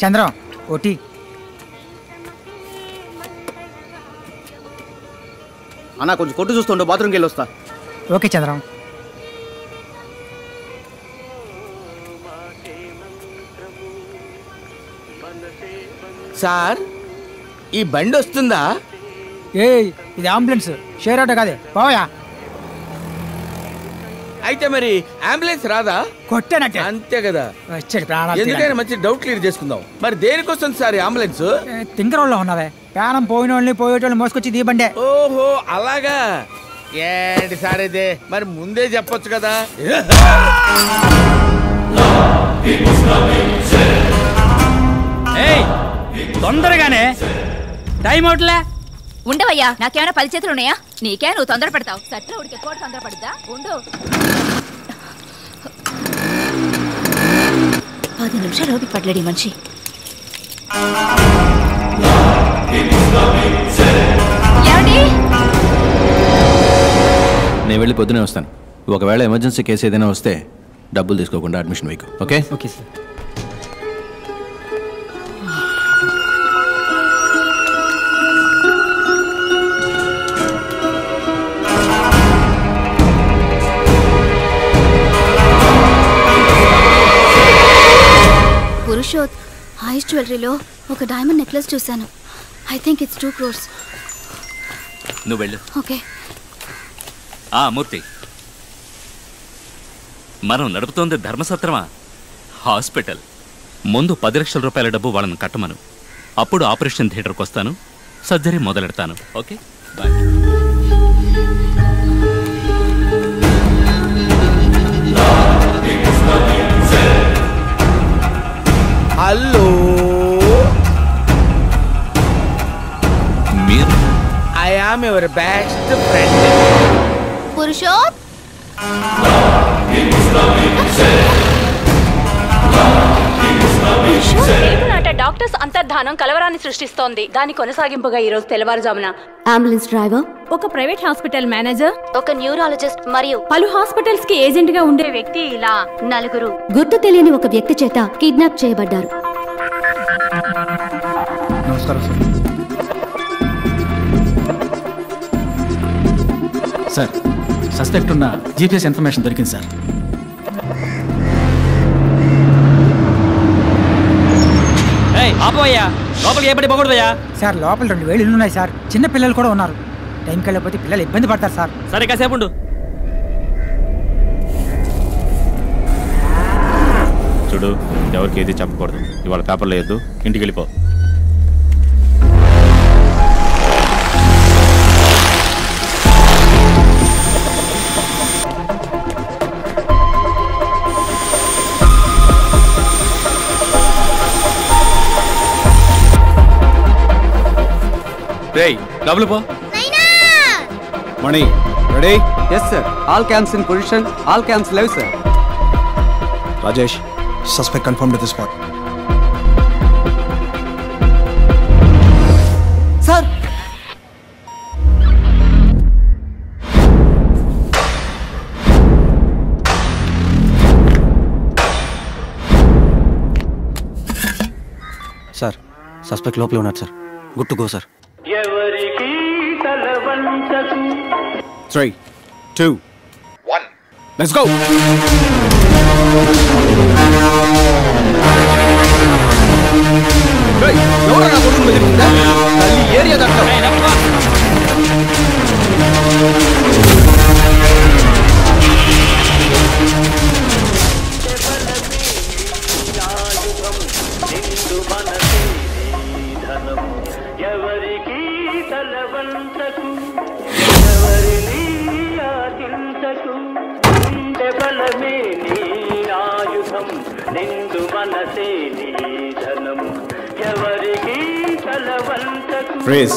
Chandram OT. అన్నా కొంచెం కొట్టు చూస్తుండో, బాత్రూమ్కి వెళ్ళి వస్తా. ఓకే చంద్రం. సార్ ఈ బండి వస్తుందా? ఇది అంబులెన్స్, షేర్ ఆటో కాదే, పోయా. అయితే మరి అంబులెన్స్ రాదా? కొట్టానంటే అంతే కదా. వచ్చాడు. ఎందుకైనా మంచి డౌట్ క్లియర్ చేసుకుందాం. మరి దేనికి వస్తుంది సార్ అంబులెన్స్? తింకరోళ్ళలో ఉన్నావే, ప్రాణం పోయిన వాళ్ళని పోయేటోళ్ళని మోసుకొచ్చి దీ బండే. ఓహో అలాగా. ఏంటి సార్ ఇదే, మరి ముందే చెప్పొచ్చు కదా. తొందరగానే టైం అవుట్లే. ఉండవయ్యా, నాకేమైనా 10 చేతులు ఉన్నాయా? నీకే, నువ్వు తొందర పడతావు. సట్లో ఉడికే కూడా తొందర పడుద్దా? ఉండు. 10 నిమిషాలు ఓపిక పడలేడు ఈ మనిషి. నేను వెళ్ళి పొద్దునే వస్తాను. ఒకవేళ ఎమర్జెన్సీ కేసు ఏదైనా వస్తే డబ్బులు తీసుకోకుండా అడ్మిషన్ వేయకు. ఓకే? Okay sir. పురుషోత్, హైస్ జ్యువెలరీలో ఒక డైమండ్ నెక్లెస్ చూశాను. I think it's 2 crores. నువ్వు వెళ్ళు. ఓకే. మూర్తి, మనం నడుపుతోంది ధర్మసత్రమా, హాస్పిటల్. ముందు 10 లక్షల రూపాయల డబ్బు వాళ్ళని కట్టమను. అప్పుడు ఆపరేషన్ థియేటర్కి వస్తాను, సర్జరీ మొదలెడతాను. Okay, bye. హలో, మీరు? I am your best friend. Purushoth, doctors అంతర్ధానం కలవరాన్ని సృష్టిస్తోంది. దాని కొనసాగింపుగా ఈ రోజు తెల్లవారుజామున అంబులెన్స్ డ్రైవర్, ఒక ప్రైవేట్ హాస్పిటల్ మేనేజర్, ఒక న్యూరాలజిస్ట్ మరియు పలు హాస్పిటల్స్ కి ఏజెంట్ గా ఉండే వ్యక్తి ఇలా 4 గుర్తు తెలియని ఒక వ్యక్తి చేత కిడ్నాప్ చేయబడ్డారు. నమస్కారం సార్. సస్పెక్ట్ ఉన్న జీపీఎస్ ఇన్ఫర్మేషన్ దొరికింది సార్. ఆపోయ్యా, లోపలికి ఏపడి పోకూడదయ్యా. సార్ లోపల 2,000 ఇళ్ళు ఉన్నాయి సార్. చిన్న పిల్లలు కూడా ఉన్నారు. టైంకి వెళ్ళకపోతే పిల్లలు ఇబ్బంది పడతారు సార్. సరే కాసేపు ఉండు. చూడు, ఎవరికి ఏది చెప్పకూడదు. ఇవాళ పేపర్లో వేయద్దు, ఇంటికి వెళ్ళిపో. లోపలి పో. Mani ready? Yes sir. All camps in position. All camps live sir. Rajesh, suspect confirmed at the spot. Sir, sir suspect లోపలే ఉన్నాడు sir. Good to go sir. 3, 2, 1 let's go. Area దాంట్లో ఫ్రేజ్.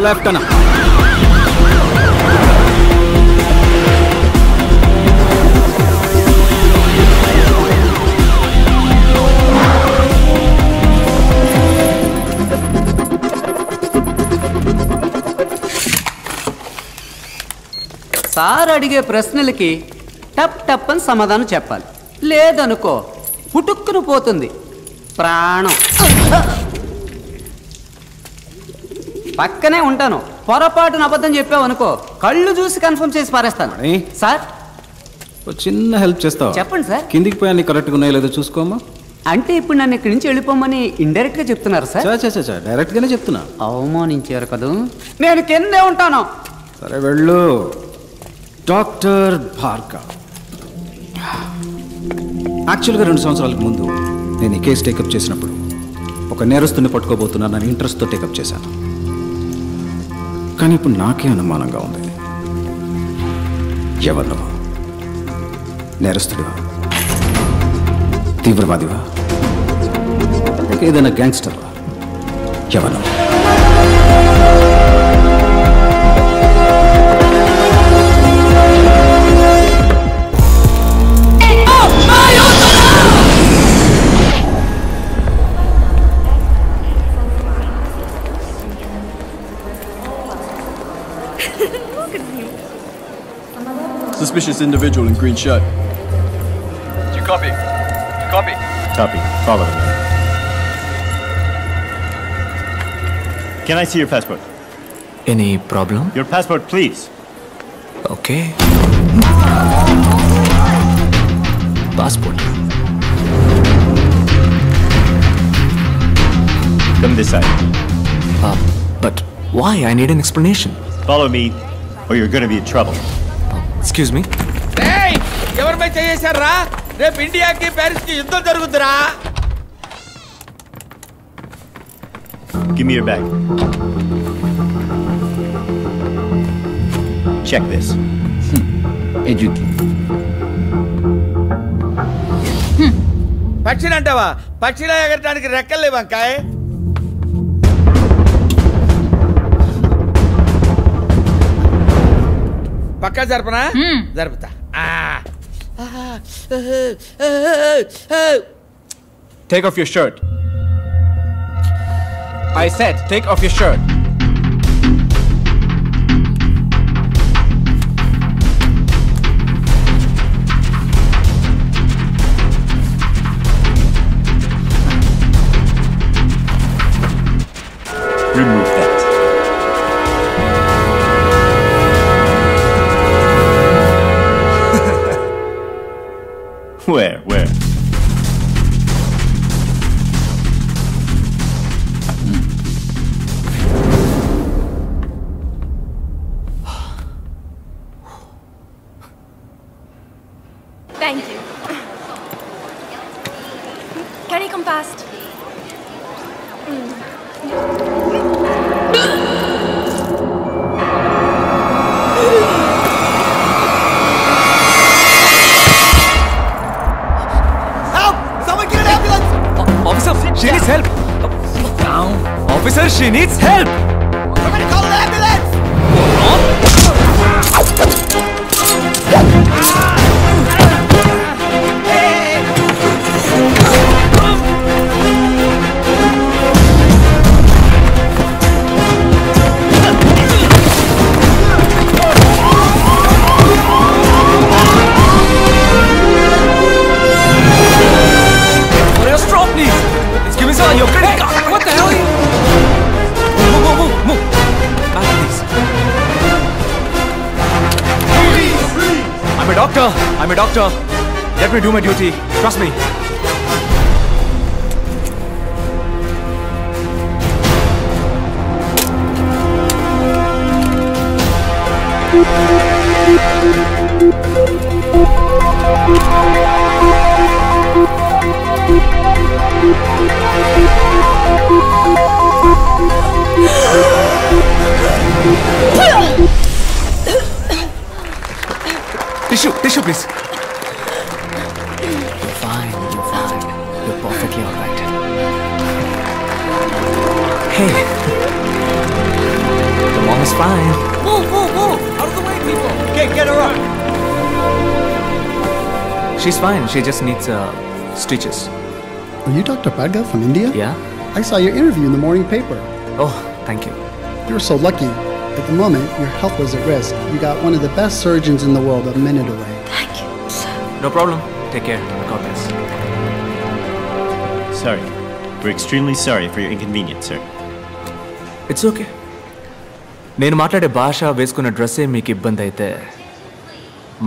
లెఫ్ట్ అన్న. సార్ అడిగే ప్రశ్నలకి టప్ టప్ అని సమాధానం చెప్పాలి. లేదనుకో పుట్టుక్కును పోతుంది ప్రాణం. పక్కనే ఉంటాను, పొరపాటున అబద్ధం చెప్పావనుకో కళ్ళు చూసి కన్ఫర్మ్ చేసి పారేస్తాను. సార్ చిన్న హెల్ప్ చేస్తావా? చెప్పండి సార్. కిందికి పోయి అన్ని కరెక్ట్గా ఉన్నాయో లేదో చూసుకోమా. అంటే ఇప్పుడు నన్ను ఇక్కడి నుంచి వెళ్ళిపోమని ఇండైరెక్ట్ గా చెప్తున్నారు సార్? డైరెక్ట్ గానే చెప్తున్నా. అవమానించారు కదా, నేను కిందే ఉంటాను. సరే వెళ్ళు. డాక్టర్ భార్గవ్. యాక్చువల్గా 2 సంవత్సరాలకు ముందు నేను ఈ కేసు టేకప్ చేసినప్పుడు ఒక నేరస్తుని పట్టుకోబోతున్నానని ఇంట్రెస్ట్తో టేకప్ చేశాను. కానీ ఇప్పుడు నాకే అనుమానంగా ఉంది. ఎవరు నేరస్తుడివా, తీవ్రవాదివా, ఏదైనా గ్యాంగ్స్టర్వా? ఎవరు? Suspicious individual in green shirt. Do you copy? Copy. Copy. Follow me. Can I see your passport? Any problem? Your passport, please. Okay. Passport. Come this side. But why? I need an explanation. Follow me, or you're going to be in trouble. Excuse me. Hey! ఎవరి మీద చేశారా? రేపు ఇండియాకి ప్యారిస్కి యుద్ధం జరుగుతురా? Give me your bag. Check this. పక్షిని అంటావా? పక్షిలా ఎగరటానికి రెక్కలు లేవు వంకాయ. పక్కా జరపనా? జరుపుతా. Take off your shirt. I said, take off your shirt. Remove that. Where? Thank you. Can you come past? Officer, she needs help. Officer, she needs help. Somebody call an ambulance. Stop, please. Give me some your credit card. What the hell? Move. Back, please. I'm a doctor. Let me do my duty. Trust me. Tissue, please. You're fine. You're perfectly all right. Hey. Come fine. Move, move, move! Out of the way, people! Get her up! She's fine. She just needs stitches. Are you Dr. Bhaga from India? Yeah. I saw your interview in the morning paper. Oh, thank you. You're so lucky. At the moment, your health was at risk. You got one of the best surgeons in the world a minute away. Thank you, sir. No problem. Take care. God bless. Sorry. We're extremely sorry for your inconvenience, sir. It's okay. నేను మాట్లాడే భాష వేసుకున్న డ్రెస్సే మీకు ఇబ్బంది అయితే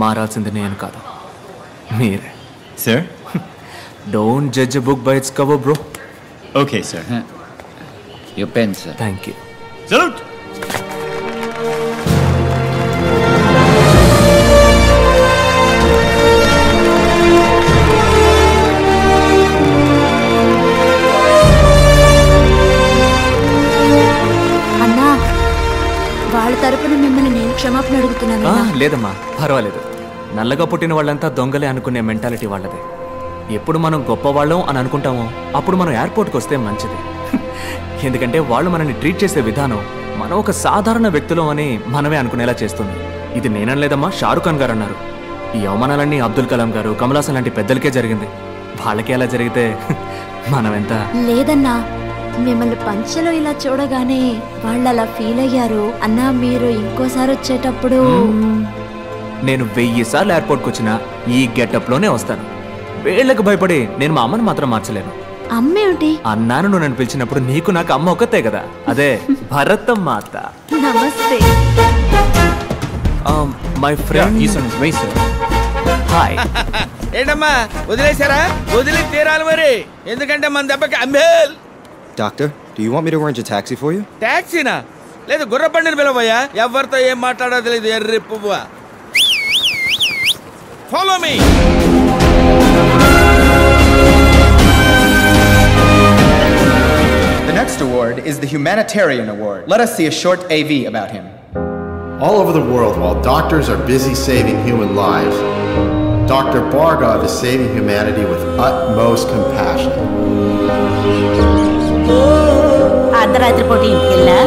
మారాల్సింది నేను కాదు మీరే. Sir? Don't judge a book by its cover, bro. Okay, sir. Your pen, sir. Thank you. Salute! అన్నా వాళ్ళ తరపున మిమ్మల్ని నేను క్షమాపణ అడుగుతున్నాను. లేదమ్మా, పర్వాలేదు. నల్లగా పుట్టిన వాళ్ళంతా దొంగలే అనుకునే మెంటాలిటీ వాళ్ళదే. ఎప్పుడు మనం గొప్పవాళ్ళం అని అనుకుంటామో అప్పుడు మనం ఎయిర్పోర్ట్కి వస్తే మంచిది. ఎందుకంటే వాళ్ళు మనల్ని ట్రీట్ చేసే విధానం మనం ఒక సాధారణ వ్యక్తులం అని మనమే అనుకునేలా చేస్తుంది. ఇది నేనలేదమ్మా, షారుఖ్ ఖాన్ గారు అన్నారు. ఈ అవమానాలన్నీ అబ్దుల్ కలాం గారు, కమల్ హాసన్ లాంటి పెద్దలకే జరిగింది. వాళ్ళకి ఎలా జరిగితే మనం ఎంత. లేదన్నా, మిమ్మల్ని పంచలో ఇలా చూడగానే వాళ్ళు అలా ఫీల్ అయ్యారు. అన్నా మీరు ఇంకోసారి వచ్చేటప్పుడు నేను 1000 సార్లు ఎయిర్పోర్ట్కి వచ్చినా ఈ గెటప్లోనే వస్తాను. వీళ్ళకి భయపడి నేను మా అమ్మని మాత్రం మార్చలేను. అమ్మేమిటి? అన్నాను నువ్వు నన్ను పిలిచినప్పుడు నీకు నాకు అమ్మ ఒక్కతే కదా, అదే భరతం మాత. నమస్తే. My friend hi. ఏంటమ్మా వదిలేశారా? వదిలి తీరాలి మరి, ఎందుకంటే మన దెబ్బకి అంబేల్. Doctor, do you want me to arrange a taxi for you? టాక్సీనా? లేదు గుర్రబండిని పిలవయ్యా. ఎవరితో ఏం మాట్లాడో తెలియదు ఎర్రి పువ్వా. Follow me. The next award is the Humanitarian Award. Let us see a short AV about him. All over the world, while doctors are busy saving human lives, Dr. Bhargav is saving humanity with utmost compassion. అర్ధరాత్రి పూట ఇంటికి వెళ్ళా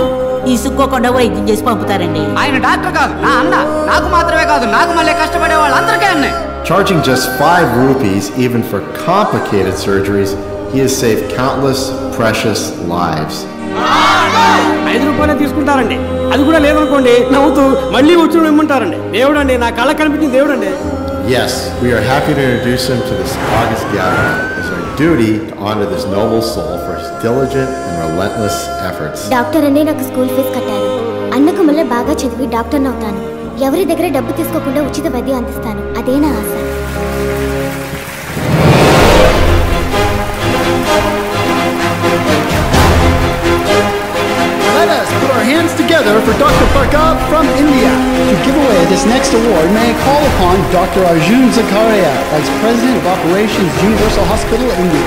ఇసుక్కోకుండా వైద్యం చేసి పంపుతారండి. ఆయన doctor కాదు, నా అన్న. నాకు మాత్రమే కాదు, నాకు మళ్ళీ కష్టపడే వాళ్ళందరికీ అన్నే. Charging just 5 rupees even for complicated surgeries, he has saved countless precious lives. 5 రూపాయలే తీసుకుంటారండి. అది కూడా లేదనుకోండి నవ్వుతూ మళ్ళీ వచ్చి ఇమ్మంటారండి. దేవుడండి, నా కళ్ళ కనిపించింది దేవుడండి. Yes, we are happy to introduce him to this august gathering. It's our duty to honor this noble soul for his diligent and relentless efforts. Doctor అనే నాకు స్కూల్ ఫీజు కట్టారు. అన్నకు మళ్ళీ బాగా చదివి డాక్టర్ని అవుతాను. ఎవరి దగ్గర డబ్బు తీసుకోకుండా ఉచిత వైద్యం అందిస్తాను. అదే నా ఆశ. Let us put our hands together for Dr. Bhargav from India. To give away this next award, may I call upon Dr. Arjun Zakaria, Vice President of Operations, Universal Hospital, India.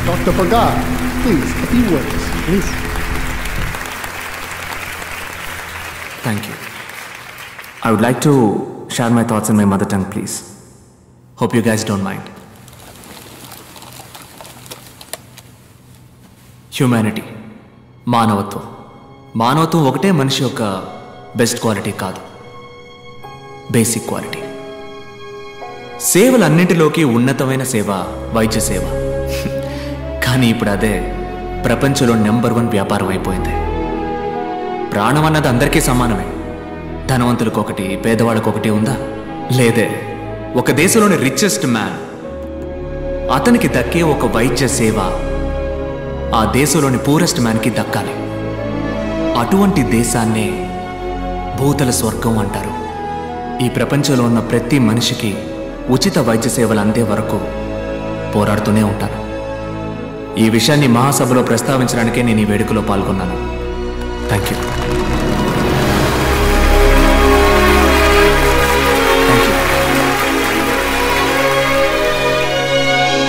Dr. Bhargav, please, a few words, please. Thank you. I would like to share my thoughts in my mother tongue, please. Hope you guys don't mind. Humanity, మానవత్వం. మానవత్వం ఒకటే మనిషి యొక్క best quality కాదు, basic quality. సేవలన్నింటిలోకి ఉన్నతమైన సేవ వైద్య సేవ. కానీ ఇప్పుడు అదే ప్రపంచంలో నెంబర్ 1 వ్యాపారం అయిపోయింది. ప్రాణం అన్నది అందరికీ సమానమే. ధనవంతులకు ఒకటి, పేదవాళ్ళకు ఒకటి ఉందా? లేదే. ఒక దేశంలోని రిచెస్ట్ మ్యాన్, అతనికి దక్కే ఒక వైద్య సేవ ఆ దేశంలోని పూరెస్ట్ మ్యాన్కి దక్కాలి. అటువంటి దేశాన్నే భూతల స్వర్గం అంటారు. ఈ ప్రపంచంలో ఉన్న ప్రతి మనిషికి ఉచిత వైద్య సేవలు అందే వరకు పోరాడుతూనే ఉంటాను. ఈ విషయాన్ని మహాసభలో ప్రస్తావించడానికే నేను ఈ వేడుకలో పాల్గొన్నాను. Thank you.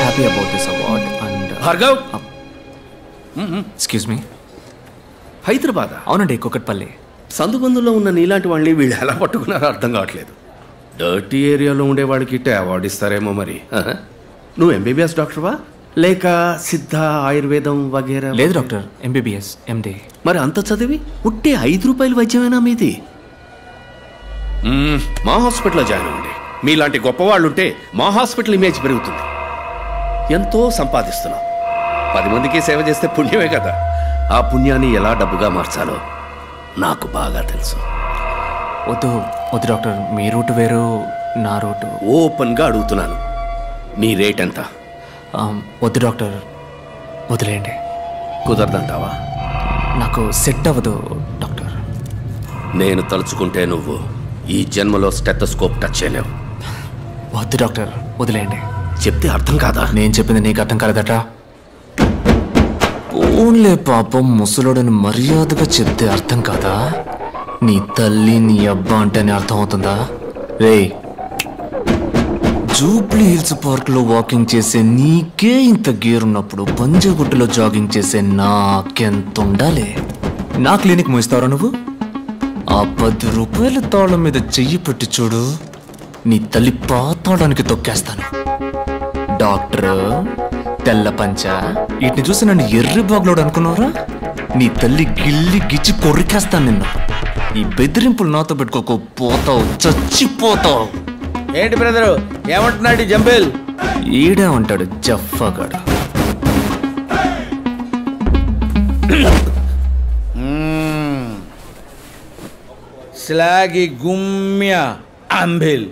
Happy about this award and Bhargav. Excuse me. Hyderabad? అవునండి, కుకట్పల్లి. సందుబందులో ఉన్న నీలాంటి వాళ్ళని వీళ్ళు ఎలా పట్టుకున్నారో అర్థం కావట్లేదు. డర్టీ ఏరియాలో ఉండేవాడికి ఇట్టే అవార్డు ఇస్తారేమో మరి. నువ్వు ఎంబీబీఎస్ డాక్టర్వా లేక సిద్ధ ఆయుర్వేదం వగేరా? లేదు డాక్టర్, ఎంబీబీఎస్ ఎండి. మరి అంత చదివి ఉట్టే 5 రూపాయల వైద్యమేనా మీది? మా హాస్పిటల్లో జాయిన్ అవ్వండి. మీలాంటి గొప్పవాళ్ళు ఉంటే మా హాస్పిటల్ ఇమేజ్ పెరుగుతుంది. ఎంతో సంపాదిస్తున్నాం. 10 మందికి సేవ చేస్తే పుణ్యమే కదా. ఆ పుణ్యాన్ని ఎలా డబ్బుగా మార్చాలో నాకు బాగా తెలుసు. వద్దు వద్దు డాక్టర్, మీ రూట్ వేరు, నా రూటు. ఓపెన్గా అడుగుతున్నాను, నీ రేట్ ఎంత? వద్దు డాక్టర్, వదిలేయండి. కుదరదంటావా? నాకు సెట్ అవ్వదు డాక్టర్. నేను తలుచుకుంటే నువ్వు ఈ జన్మలో స్టెథోస్కోప్ టచ్ చేయలేవు. వద్దు డాక్టర్, వదిలేయండి. చెప్తే అర్థం కాదా? నేను చెప్పింది నీకు అర్థం కాలేదట. ఓన్లే పాపం ముసలోడని మర్యాదగా చెప్తే అర్థం కాదా? నీ తల్లి నీ అబ్బా అంటేనే అర్థం అవుతుందా? రే, జూబ్లీ హిల్స్ పార్క్ లో వాకింగ్ చేసే నీకే ఇంత గేర్ ఉన్నప్పుడు పంజగుట్టలో జాగింగ్ చేసే నాకెంత ఉండాలి? నా క్లినిక్ మూయిస్తావరా నువ్వు? ఆ 10 రూపాయల తాళం మీద చెయ్యి పెట్టి చూడు, నీ తల్లి పాతాడానికి తొక్కేస్తాను. డాక్టర్ తెల్ల పంచ వీటిని చూసి నన్ను ఎర్రి బాగులోడు అనుకున్నావురా? నీ తల్లి గిల్లి గిచ్చి కొరికేస్తాను నిన్ను. ఈ బెదిరింపులు నాతో పెట్టుకోకు, పోతావు, చచ్చిపోతావు. ఏంటి బ్రదరు ఏమంటున్నాడు జంబేల్? ఈడే ఉంటాడు జఫ్ఫాగాడు. స్లాగి గుమ్య అంబిల్.